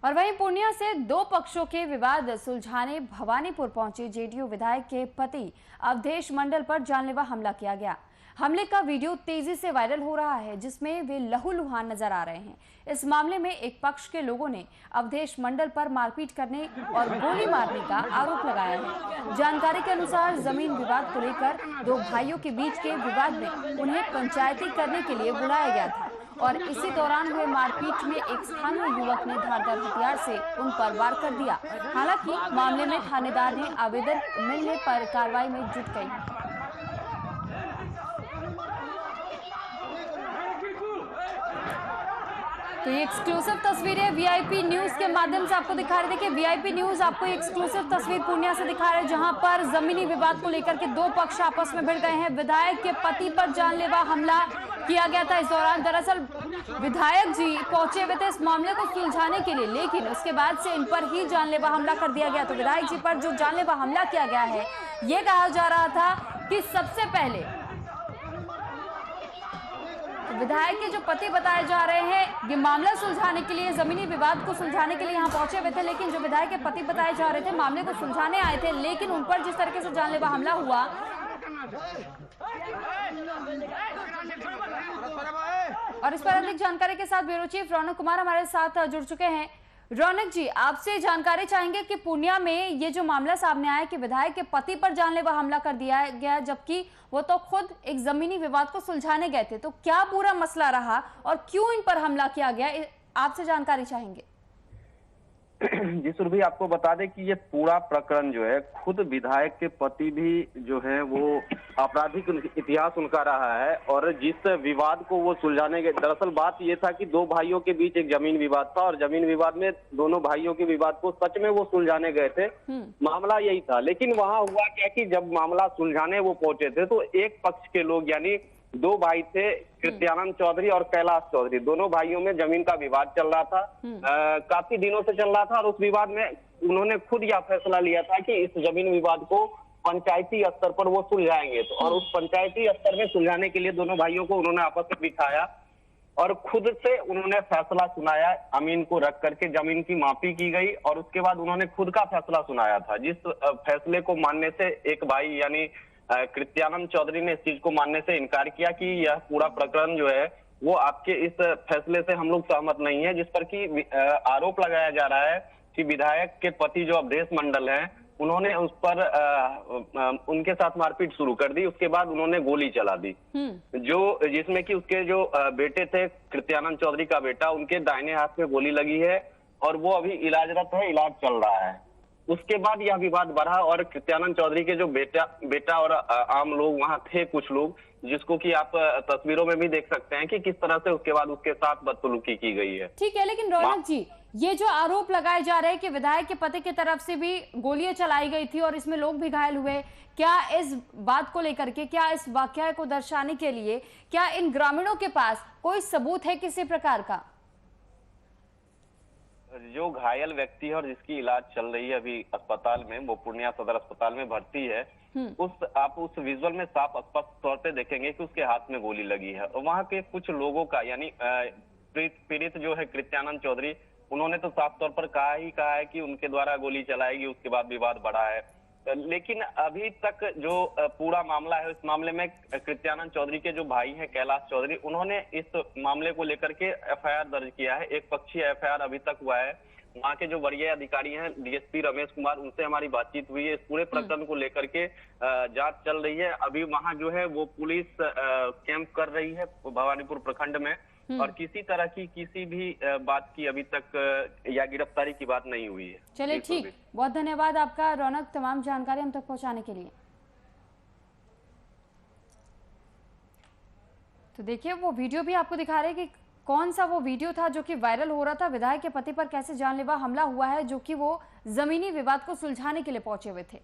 और वहीं पूर्णिया से दो पक्षों के विवाद सुलझाने भवानीपुर पहुंचे जेडीयू विधायक के पति अवधेश मंडल पर जानलेवा हमला किया गया। हमले का वीडियो तेजी से वायरल हो रहा है, जिसमें वे लहूलुहान नजर आ रहे हैं। इस मामले में एक पक्ष के लोगों ने अवधेश मंडल पर मारपीट करने और गोली मारने का आरोप लगाया है। जानकारी के अनुसार जमीन विवाद को लेकर दो भाइयों के बीच के विवाद में उन्हें पंचायती करने के लिए बुलाया गया था और इसी दौरान हुए मारपीट में एक स्थानीय युवक ने धारदार हथियार से उन पर वार कर दिया। हालांकि मामले में थानेदार ने आवेदन मिलने पर कार्रवाई में जुट गई। तो ये एक्सक्लूसिव तस्वीरें वीआईपी न्यूज के माध्यम से आपको दिखा रहे थे कि वीआईपी न्यूज आपको एक्सक्लूसिव तस्वीर पूर्णिया से दिखा रहे हैं, जहां पर जमीनी विवाद को लेकर के दो पक्ष आपस में भिड़ गए हैं। विधायक के पति पर जानलेवा हमला किया गया था। इस दौरान दरअसल विधायक जी पहुंचे हुए थे इस मामले को सुलझाने के लिए, लेकिन उसके बाद से इन पर ही जानलेवा हमला कर दिया गया। तो विधायक जी पर जो जानलेवा हमला किया गया है, ये कहा जा रहा था कि सबसे पहले विधायक के जो पति बताए जा रहे हैं, ये मामला सुलझाने के लिए, जमीनी विवाद को सुलझाने के लिए यहाँ पहुंचे हुए थे, लेकिन जो विधायक के पति बताए जा रहे थे मामले को सुलझाने आए थे, लेकिन उन पर जिस तरीके से जानलेवा हमला हुआ। और इस पर अधिक जानकारी के साथ ब्यूरो चीफ रौनक कुमार हमारे साथ जुड़ चुके हैं। रौनक जी, आपसे जानकारी चाहेंगे कि पूर्णिया में ये जो मामला सामने आया कि विधायक के पति पर जानलेवा हमला कर दिया गया, जबकि वो तो खुद एक जमीनी विवाद को सुलझाने गए थे, तो क्या पूरा मसला रहा और क्यों इन पर हमला किया गया, आपसे जानकारी चाहेंगे। जी सुरभि, आपको बता दें कि ये पूरा प्रकरण जो है, खुद विधायक के पति भी जो है वो आपराधिक इतिहास उनका रहा है और जिस विवाद को वो सुलझाने गए, दरअसल बात ये था कि दो भाइयों के बीच एक जमीन विवाद था और जमीन विवाद में दोनों भाइयों के विवाद को सच में वो सुलझाने गए थे। मामला यही था, लेकिन वहां हुआ क्या कि जब मामला सुलझाने वो पहुंचे थे तो एक पक्ष के लोग, यानी दो भाई थे, कृत्यानंद चौधरी और कैलाश चौधरी, दोनों भाइयों में जमीन का विवाद चल रहा था। काफी दिनों से चल रहा था और उस विवाद में उन्होंने खुद यह फैसला लिया था कि इस जमीन विवाद को पंचायती स्तर पर वो सुलझाएंगे। तो और उस पंचायती स्तर में सुलझाने के लिए दोनों भाइयों को उन्होंने आपस में बिठाया और खुद से उन्होंने फैसला सुनाया। अमीन को रख करके जमीन की मापी की गई और उसके बाद उन्होंने खुद का फैसला सुनाया था, जिस फैसले को मानने से एक भाई यानी कृत्यानंद चौधरी ने इस चीज को मानने से इनकार किया कि यह पूरा प्रकरण जो है वो आपके इस फैसले से हम लोग सहमत नहीं है, जिस पर कि आरोप लगाया जा रहा है कि विधायक के पति जो अवधेश मंडल हैं, उन्होंने उस पर उनके साथ मारपीट शुरू कर दी। उसके बाद उन्होंने गोली चला दी, जो जिसमें कि उसके जो बेटे थे, कृत्यानंद चौधरी का बेटा, उनके दाहिने हाथ में गोली लगी है और वो अभी इलाजरत है, इलाज चल रहा है। उसके बाद यह विवाद बढ़ा और कृत्यानंद चौधरी के जो बेटा और आम लोग वहां थे, कुछ लोग, जिसको कि आप तस्वीरों में भी देख सकते हैं कि किस तरह से उसके बाद उसके साथ बदसलूकी की गई है। ठीक है, लेकिन रौनक जी, ये जो आरोप लगाए जा रहे हैं कि विधायक के पति की तरफ से भी गोलियां चलाई गई थी और इसमें लोग भी घायल हुए, क्या इस बात को लेकर के, क्या इस वाकया को दर्शाने के लिए, क्या इन ग्रामीणों के पास कोई सबूत है किसी प्रकार का? जो घायल व्यक्ति है और जिसकी इलाज चल रही है अभी अस्पताल में, वो पूर्णिया सदर अस्पताल में भर्ती है, आप उस विजुअल में साफ स्पष्ट तौर पे देखेंगे कि उसके हाथ में गोली लगी है। और वहां के कुछ लोगों का, यानी पीड़ित जो है कृत्यानंद चौधरी, उन्होंने तो साफ तौर पर कहा है कि उनके द्वारा गोली चलाएगी, उसके बाद विवाद बढ़ा है। लेकिन अभी तक जो पूरा मामला है, इस मामले में कृत्यानंद चौधरी के जो भाई हैं कैलाश चौधरी, उन्होंने इस मामले को लेकर के एफआईआर दर्ज किया है। एक पक्षीय एफआईआर अभी तक हुआ है। वहाँ के जो वरीय अधिकारी हैं डीएसपी रमेश कुमार, उनसे हमारी बातचीत हुई है। इस पूरे प्रकरण को लेकर के जांच चल रही है। अभी वहाँ जो है वो पुलिस कैंप कर रही है भवानीपुर प्रखंड में और किसी तरह की किसी भी बात की अभी तक या गिरफ्तारी की बात नहीं हुई है। चलिए ठीक, बहुत धन्यवाद आपका रौनक, तमाम जानकारी हम तक पहुंचाने के लिए। तो देखिए, वो वीडियो भी आपको दिखा रहे हैं कि कौन सा वो वीडियो था जो कि वायरल हो रहा था, विधायक के पति पर कैसे जानलेवा हमला हुआ है, जो कि वो जमीनी विवाद को सुलझाने के लिए पहुंचे हुए थे।